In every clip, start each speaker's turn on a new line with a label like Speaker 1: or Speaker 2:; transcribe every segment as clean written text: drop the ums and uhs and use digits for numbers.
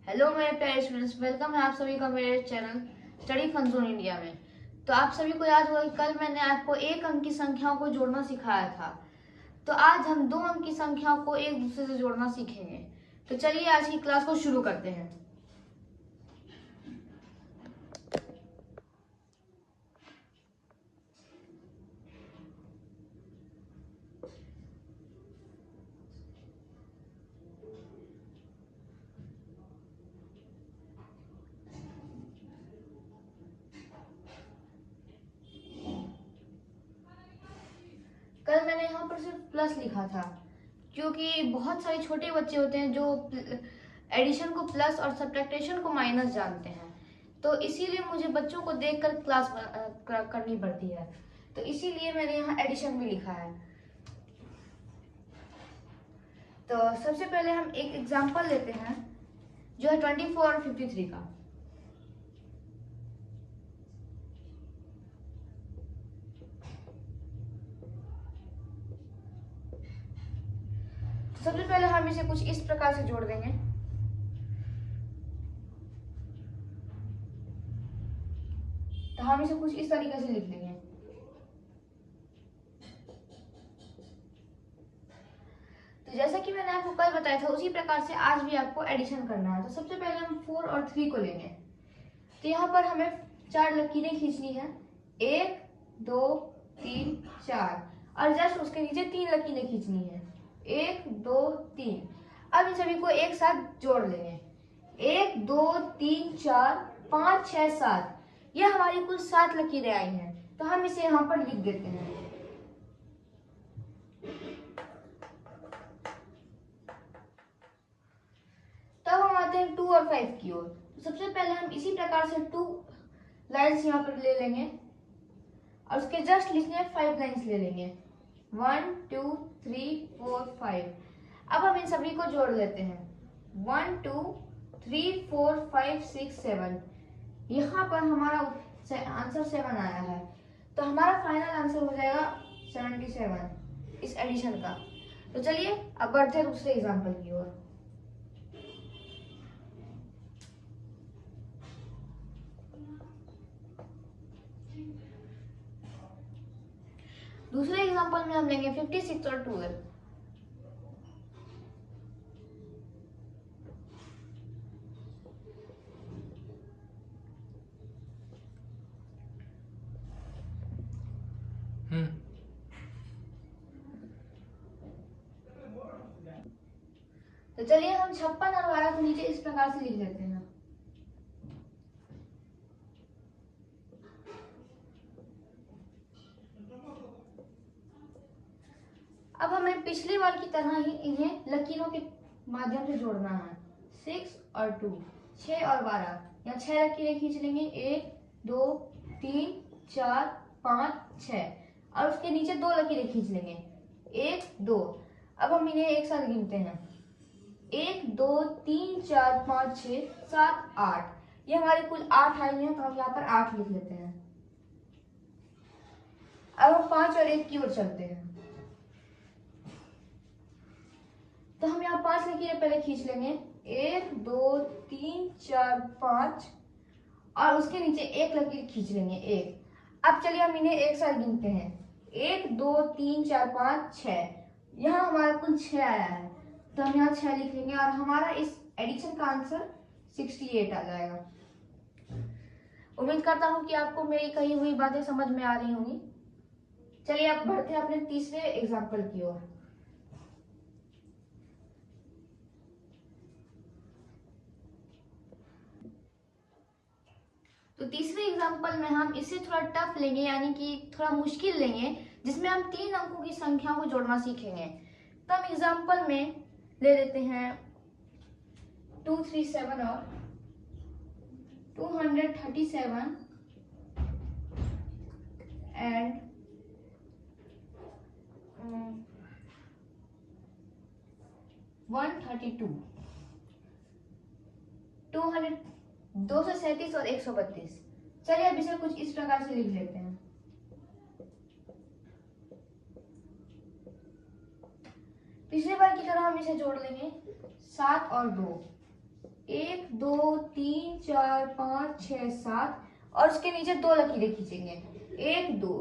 Speaker 1: Hello मेरे प्यारे students, welcome है आप सभी का मेरे channel study fun zone India में। तो आप सभी को याद होगा कि कल मैंने आपको एक अंक की संख्याओं को जोड़ना सिखाया था। तो आज हम 2 अंक की संख्याओं को एक दूसरे से जोड़ना सीखेंगे। तो चलिए आज की क्लास को शुरू करते हैं। कल मैंने यहाँ पर सिर्फ प्लस लिखा था क्योंकि बहुत सारे छोटे बच्चे होते हैं जो एडिशन को प्लस और सब्ट्रैक्शन को माइनस जानते हैं। तो इसीलिए मुझे बच्चों को देखकर क्लास करनी पड़ती है। तो इसीलिए मैंने यहाँ एडिशन भी लिखा है। तो सबसे पहले हम एक एग्जांपल लेते हैं जो है 24 और 53 का। सबसे पहले हम इसे कुछ इस प्रकार से जोड़ देंगे। तो हम इसे कुछ इस तरीके से लिख लेंगे। तो जैसा कि मैंने आपको कल बताया था उसी प्रकार से आज भी आपको एडिशन करना है। तो सबसे पहले हम 4 और 3 को लेंगे। तो यहाँ पर हमें 4 लकीरें खींचनी है, 1 2 3 4, और जस्ट उसके नीचे 3 लकीरें खींचनी है, 1 2 3। अब इन सभी को एक साथ जोड़ लेंगे। 1 2 3 4 5 6 7, यह हमारी कुल 7 लकीरें आई हैं। तो हम इसे यहाँ पर लिख देते हैं। तब हम आते हैं 2 और 5 की ओर। तो सबसे पहले हम इसी प्रकार से 2 लाइन्स यहाँ पर ले लेंगे और उसके जस्ट नीचे 5 लाइन्स ले लेंगे, 1 2 3 4 5। अब हम इन सभी को जोड़ लेते हैं, 1 2 3 4 5 6 7। यहाँ पर हमारा आंसर 7 आया है। तो हमारा फाइनल आंसर हो जाएगा 77 इस एडिशन का। तो चलिए अब बढ़ते हैं दूसरे एग्जाम्पल की ओर। दूसरे एग्जांपल में हम लेंगे 56 और 12। तो चलिए हम 56 और 12 को नीचे इस प्रकार से लिख देते हैं। अब हमें पिछली बार की तरह ही इन्हें लकीरों के माध्यम से जोड़ना है। 6 और 2, 6 और 12, यहाँ 6 लकीरें खींच लेंगे, 1 2 3 4 5 6, और उसके नीचे 2 लकीरें खींच लेंगे, 1 2। अब हम इन्हें एक साथ गिनते हैं, 1 2 3 4 5 6 7 8, ये हमारी कुल 8 आई हैं। तो हम यहाँ पर 8 लिख लेते हैं। अब हम 5 और 1 की ओर चलते हैं। तो हम यहाँ 5 लकीरें पहले खींच लेंगे, 1 2 3 4 5, और उसके नीचे 1 लकीर खींच लेंगे, 1। अब चलिए हम इन्हें एक साथ गिनते हैं, 1 2 3 4 5 6, यहाँ हमारा कुल 6 आया है। तो हम यहाँ 6 लिख लेंगे और हमारा इस एडिशन का आंसर 68 आ जाएगा। उम्मीद करता हूँ कि आपको मेरी कही हुई बातें समझ में आ रही होंगी। चलिए अब बढ़ते हैं अपने तीसरे एग्जाम्पल की ओर। तो तीसरे एग्जाम्पल में हम इसे थोड़ा टफ लेंगे, यानी कि थोड़ा मुश्किल लेंगे, जिसमें हम 3 अंकों की संख्या को जोड़ना सीखेंगे। तो हम एग्जाम्पल में ले लेते हैं 237 और 237 एंड 132, 237 और 132। चलिए अब इसे कुछ इस प्रकार से लिख लेते हैं। पिछले बार की तरह हम इसे जोड़ लेंगे, 7 और 2, 1 2 3 4 5 6 7 और उसके नीचे 2 लकीरें खींचेंगे। 1 2,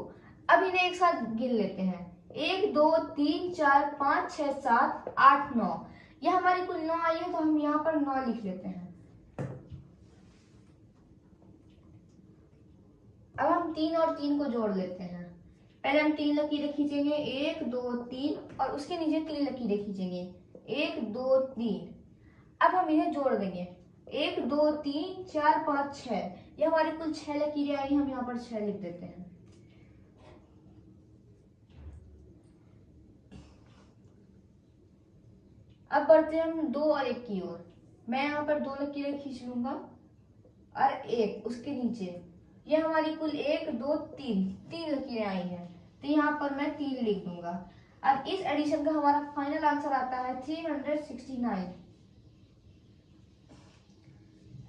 Speaker 1: अब इन्हें एक साथ गिन लेते हैं। 1 2 3 4 5 6 7 8 9, यह हमारी कुल 9 आई है, तो हम यहाँ पर 9 लिख लेते हैं। अब हम 3 और 3 को जोड़ लेते हैं। पहले हम 3 लकीरें खींचेंगे, 1 2 3 और उसके नीचे 3 लकीरें खींचेंगे, 1 2 3। अब हम इन्हें जोड़ देंगे, 1 2 3 4 5 6, ये हमारी कुल 6 लकीरें आई, हम यहाँ पर 6 लिख देते हैं। अब बढ़ते हैं हम 2 और 1 की ओर। मैं यहाँ पर 2 लकीरें खींच लूंगा और 1 उसके नीचे, ये हमारी कुल 1 2 3 लकीरें आई हैं, तो यहाँ पर मैं 3 लिख दूंगा। अब इस एडिशन का हमारा फाइनल आंसर आता है 369।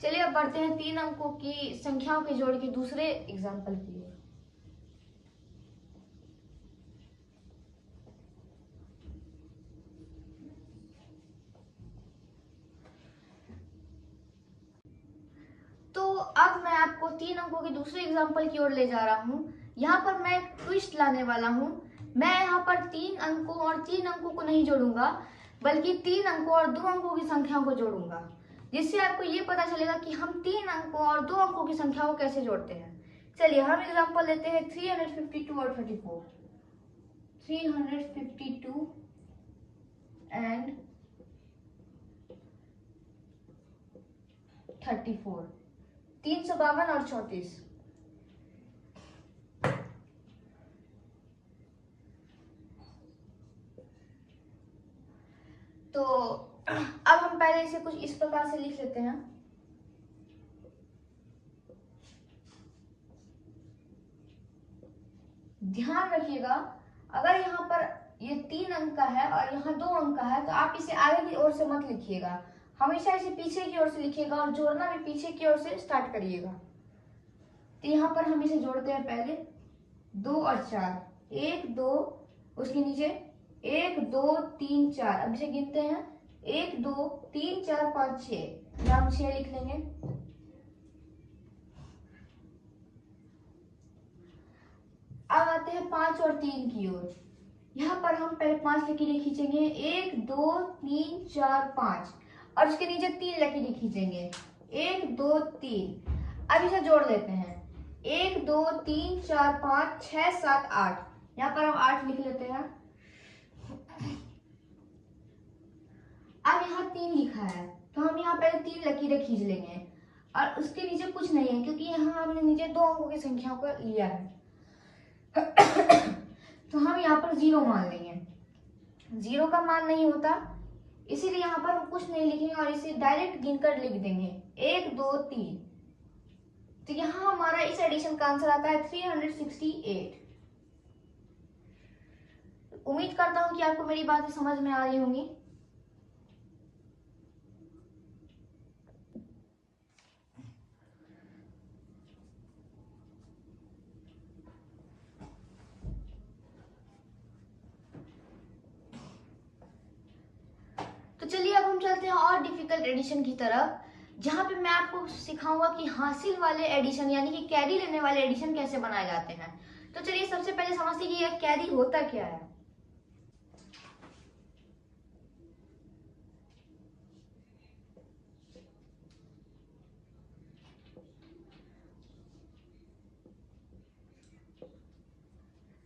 Speaker 1: चलिए अब बढ़ते हैं 3 अंकों की संख्याओं के जोड़ के दूसरे एग्जाम्पल की ओर। तो अब मैं आपको 3 अंकों के दूसरे एग्जाम्पल की ओर ले जा रहा हूँ। यहाँ पर मैं ट्विस्ट लाने वाला हूँ। मैं यहाँ पर 3 अंकों और 3 अंकों को नहीं जोड़ूंगा, बल्कि 3 अंकों और 2 अंकों की संख्याओं को जोड़ूंगा, जिससे आपको ये पता चलेगा कि हम 3 अंकों और 2 अंकों की संख्याओं को कैसे जोड़ते हैं। चलिए हम एग्जाम्पल लेते हैं 352 और 34। 352 एंड 34, 352 और 34। तो अब हम पहले इसे कुछ इस प्रकार से लिख लेते हैं। ध्यान रखिएगा, अगर यहाँ पर ये 3 अंक का है और यहाँ 2 अंक का है, तो आप इसे आगे की ओर से मत लिखिएगा, हमेशा इसे पीछे की ओर से लिखिएगा और जोड़ना भी पीछे की ओर से स्टार्ट करिएगा। तो यहाँ पर हम इसे जोड़ते हैं, पहले 2 और 4, 1 2 उसके नीचे 1 2 3 4, अब इसे गिनते हैं 1 2 3 4 5 6, यहाँ हम 6 लिख लेंगे। अब आते हैं 5 और 3 की ओर। यहाँ पर हम पहले 5 लकीरें खींचेंगे, 1 2 3 4 5 और उसके नीचे 3 लकीरें खींचेंगे, 1 2 3। अब इसे जोड़ लेते हैं, 1 2 3 4 5 6 7 8, यहाँ पर हम 8 लिख लेते हैं। अब यहाँ 3 लिखा है, तो हम यहाँ पहले 3 लकीरें खींच लेंगे और उसके नीचे कुछ नहीं है, क्योंकि यहाँ हमने नीचे 2 अंकों की संख्याओं को लिया है। तो हम यहाँ पर 0 मान लेंगे। 0 का मान नहीं होता, इसीलिए यहाँ पर हम कुछ नहीं लिखेंगे और इसे डायरेक्ट गिनकर लिख देंगे, 1 2 3। तो यहाँ हमारा इस एडिशन का आंसर आता है 368। उम्मीद करता हूँ कि आपको मेरी बातें समझ में आ रही होंगी। तो चलिए अब हम चलते हैं और डिफिकल्ट एडिशन की तरफ, जहां पे मैं आपको सिखाऊंगा कि हासिल वाले एडिशन यानी कि कैरी लेने वाले एडिशन कैसे बनाए जाते हैं। तो चलिए सबसे पहले समझते हैं कि यह कैरी होता क्या है।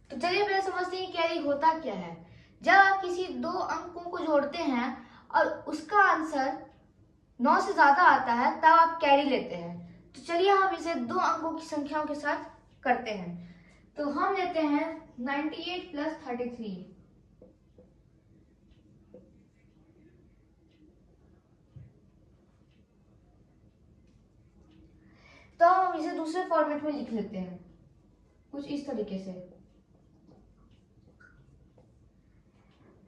Speaker 1: तो चलिए पहले समझते हैं कैरी होता क्या है। जब आप किसी 2 अंकों को जोड़ते हैं और उसका आंसर 9 से ज्यादा आता है, तब आप कैरी लेते हैं। तो चलिए हम इसे 2 अंकों की संख्याओं के साथ करते हैं। तो हम लेते हैं 98 प्लस 33। तो हम इसे दूसरे फॉर्मेट में लिख लेते हैं कुछ इस तरीके से।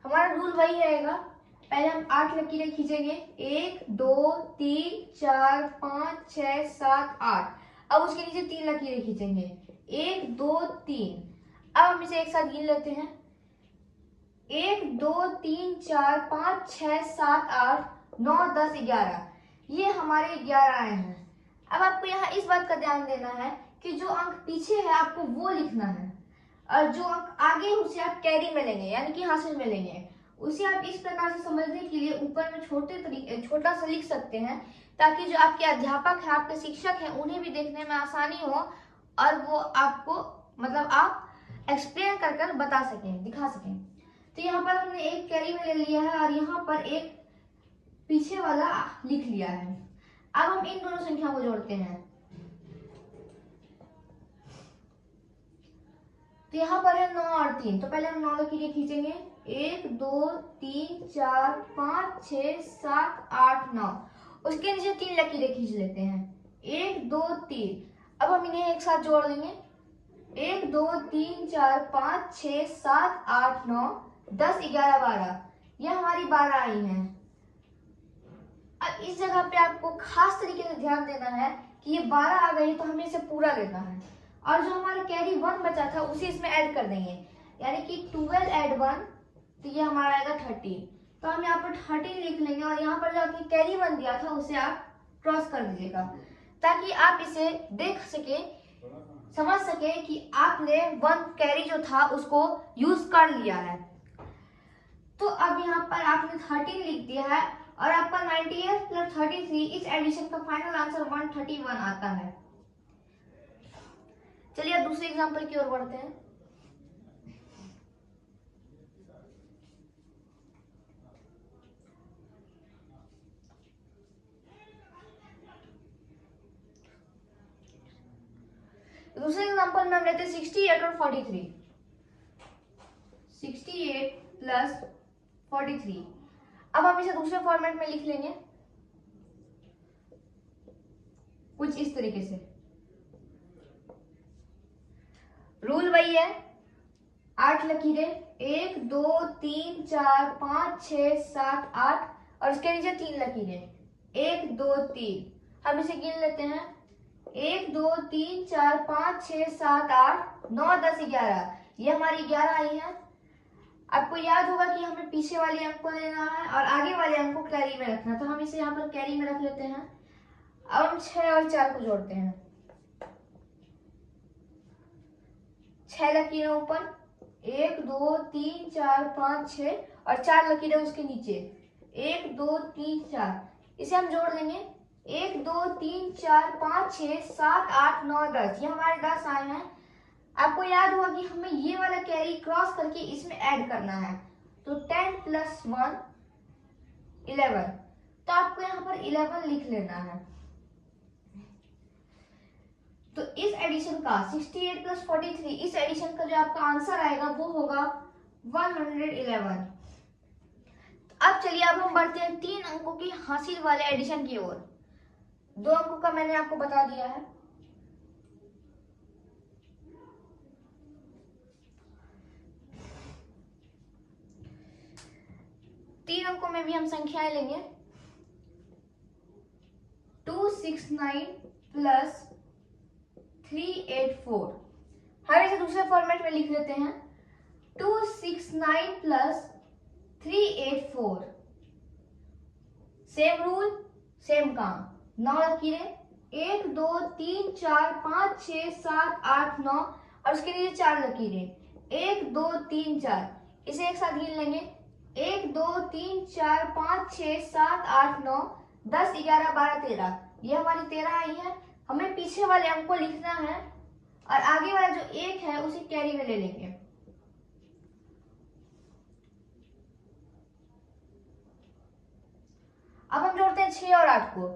Speaker 1: हमारा रूल वही रहेगा, पहले हम 8 लकीरें खींचेंगे, 1 2 3 4 5 6 7 8। अब उसके नीचे 3 लकीरें खींचेंगे, 1 2 3। अब हम इसे एक साथ गिन लेते हैं, 1 2 3 4 5 6 7 8 9 10 11। ये हमारे 11 आए हैं। अब आपको यहाँ इस बात का ध्यान देना है कि जो अंक पीछे है आपको वो लिखना है, और जो अंक आगे उसे आप कैरी में लेंगे, यानी कि हासिल में लेंगे। उसे आप इस प्रकार से समझने के लिए ऊपर में छोटा सा लिख सकते हैं, ताकि जो आपके अध्यापक है, आपके शिक्षक हैं, उन्हें भी देखने में आसानी हो और वो आपको मतलब आप एक्सप्लेन कर बता सकें, दिखा सकें। तो यहाँ पर हमने एक कैरी में ले लिया है और यहाँ पर एक पीछे वाला लिख लिया है। अब हम इन दोनों संख्या को जोड़ते हैं। तो यहाँ पर है 9 और 3, तो पहले हम 9 लकीरें खींचेंगे। 1 2 3 4 5 6 7 8 9। उसके नीचे 3 लकीरें खींच लेते हैं। 1 2 3। अब हम इन्हें एक साथ जोड़ लेंगे। 1 2 3 4 5 6 7 8 9 10 11 12। यह हमारी 12 आई हैं। अब इस जगह पे आपको खास तरीके से ध्यान देना है कि ये 12 आ गई, तो हमें इसे पूरा लेना है, और जो हमारा कैरी 1 बचा था उसे इसमें ऐड कर देंगे, यानी कि 12 ऐड 1, तो ये हमारा आएगा 13। तो हम यहाँ पर 13 लिख लेंगे, और यहाँ पर जो आपने कैरी 1 दिया था उसे आप क्रॉस कर दीजिएगा, ताकि आप इसे देख सके, समझ सके कि आपने 1 कैरी जो था उसको यूज कर लिया है। तो अब यहाँ पर आपने 13 लिख दिया है, और आपका 98 प्लस 33 इस एडिशन का फाइनल आंसर 131 आता है। चलिए अब दूसरे एग्जांपल की ओर बढ़ते हैं। दूसरे एग्जांपल में हम लेते हैं 68 और 43। 68 प्लस 43। अब हम इसे दूसरे फॉर्मेट में लिख लेंगे कुछ इस तरीके से। रूल वही है, 8 लकीरें, 1 2 3 4 5 6 7 8, और उसके नीचे 3 लकीरें, 1 2 3। हम इसे गिन लेते हैं। 1 2 3 4 5 6 7 8 9 10 11। ये हमारी 11 आई है। आपको याद होगा कि हमें पीछे वाले अंक को लेना है और आगे वाले अंक को कैरी में रखना है, तो हम इसे यहाँ पर कैरी में रख लेते हैं। अब हम 6 और 4 को जोड़ते हैं। 6 लकीरें ऊपर, 1 2 3 4 5 6, और 4 लकीरें उसके नीचे, 1 2 3 4। इसे हम जोड़ लेंगे। 1 2 3 4 5 6 7 8 9 10। ये हमारे 10 आए हैं। आपको याद होगा कि हमें ये वाला कैरी क्रॉस करके इसमें ऐड करना है, तो 10 प्लस 1 11। तो आपको यहाँ पर 11 लिख लेना है। तो इस एडिशन का 68 प्लस 43, इस एडिशन का जो आपका आंसर आएगा वो होगा 111। अब चलिए अब हम बढ़ते हैं 3 अंकों की हासिल वाले एडिशन की ओर। 2 अंकों का मैंने आपको बता दिया है। तीन अंकों में भी हम संख्याएं लेंगे। 269 प्लस 384। हम इसे दूसरे फॉर्मेट में लिख लेते हैं। 269 प्लस 384। सेम रूल सेम काम। 9 लकीरें, 1 2 3 4 5 6 7 8 9, और उसके नीचे 4 लकीरें, 1 2 3 4। इसे एक साथ गिन लेंगे। 1 2 3 4 5 6 7 8 9 10 11 12 13। ये हमारी 13 आई है। हमें पीछे वाले अंक को लिखना है, और आगे वाला जो 1 है उसे कैरी में ले लेंगे। अब हम जोड़ते हैं 6 और 8 को।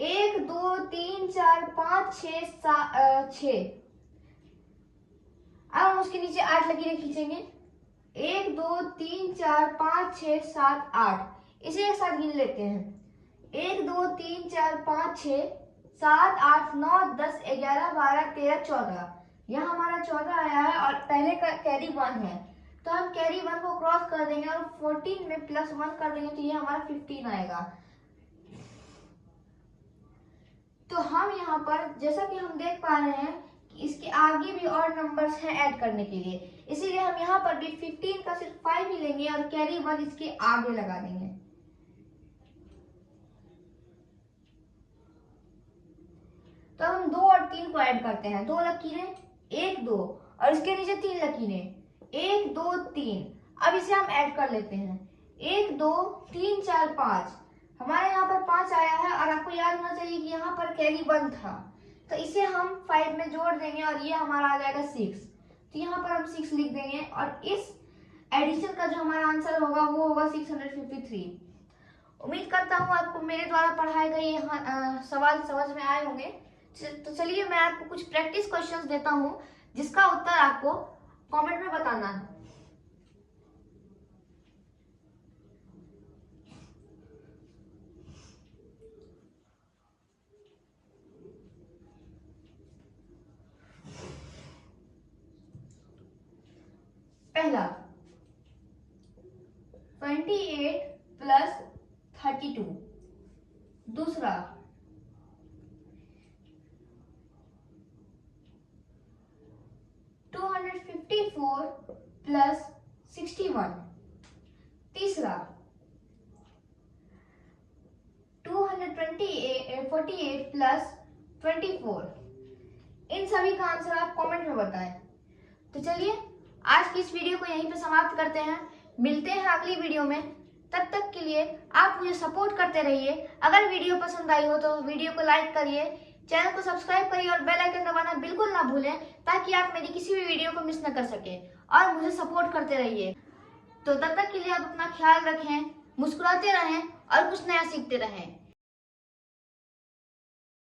Speaker 1: 1 2 3 4 5 6 6। अब हम उसके नीचे 8 लकीरें खींचेंगे। 1 2 3 4 5 6 7 8। इसे एक साथ गिन लेते हैं। 1 2 3 4 5 6 7 8 9 10 11 12 13 14। यह हमारा 14 आया है, और पहले का कैरी 1 है, तो हम कैरी 1 को क्रॉस कर देंगे और 14 में प्लस 1 कर देंगे, तो ये हमारा 15 आएगा। तो हम यहाँ पर जैसा कि हम देख पा रहे हैं कि इसके आगे भी और नंबर्स हैं ऐड करने के लिए, इसीलिए हम यहाँ पर भी 15 का सिर्फ 5 ही लेंगे और कैरी 1 इसके आगे लगा देंगे। तो हम 2 और 3 को ऐड करते हैं। 2 लकीरें, 1 2 और इसके नीचे 3 लकीरें, 1 2 3। अब इसे हम ऐड कर लेते हैं, 1 2 3 4 5। हमारे यहाँ पर 5 आया है और आपको याद होना चाहिए कि यहाँ पर कैरी 1 था, तो इसे हम 5 में जोड़ देंगे और ये हमारा आ जाएगा 6। तो यहाँ पर हम 6 लिख देंगे और इस एडिशन का जो हमारा आंसर होगा वो होगा 653। उम्मीद करता हूँ आपको मेरे द्वारा पढ़ाए गए सवाल समझ में आए होंगे। तो चलिए मैं आपको कुछ प्रैक्टिस क्वेश्चंस देता हूँ जिसका उत्तर आपको कमेंट में बताना है। पहला 28 प्लस 32। दूसरा 254 प्लस 61। तीसरा 248 प्लस 24। इन सभी का आंसर आप कमेंट में बताएं। तो चलिए आज की इस वीडियो को यहीं पे समाप्त करते हैं। मिलते हैं अगली वीडियो में। तब तक के लिए आप मुझे सपोर्ट करते रहिए। अगर वीडियो पसंद आई हो तो वीडियो को लाइक करिए, चैनल को सब्सक्राइब करिए और बेल आइकन दबाना बिल्कुल ना भूलें ताकि आप मेरी किसी भी वीडियो को मिस न कर सके और मुझे सपोर्ट करते रहिए। तो तब तक के लिए आप अपना ख्याल रखें, मुस्कुराते रहें और कुछ नया सीखते रहें।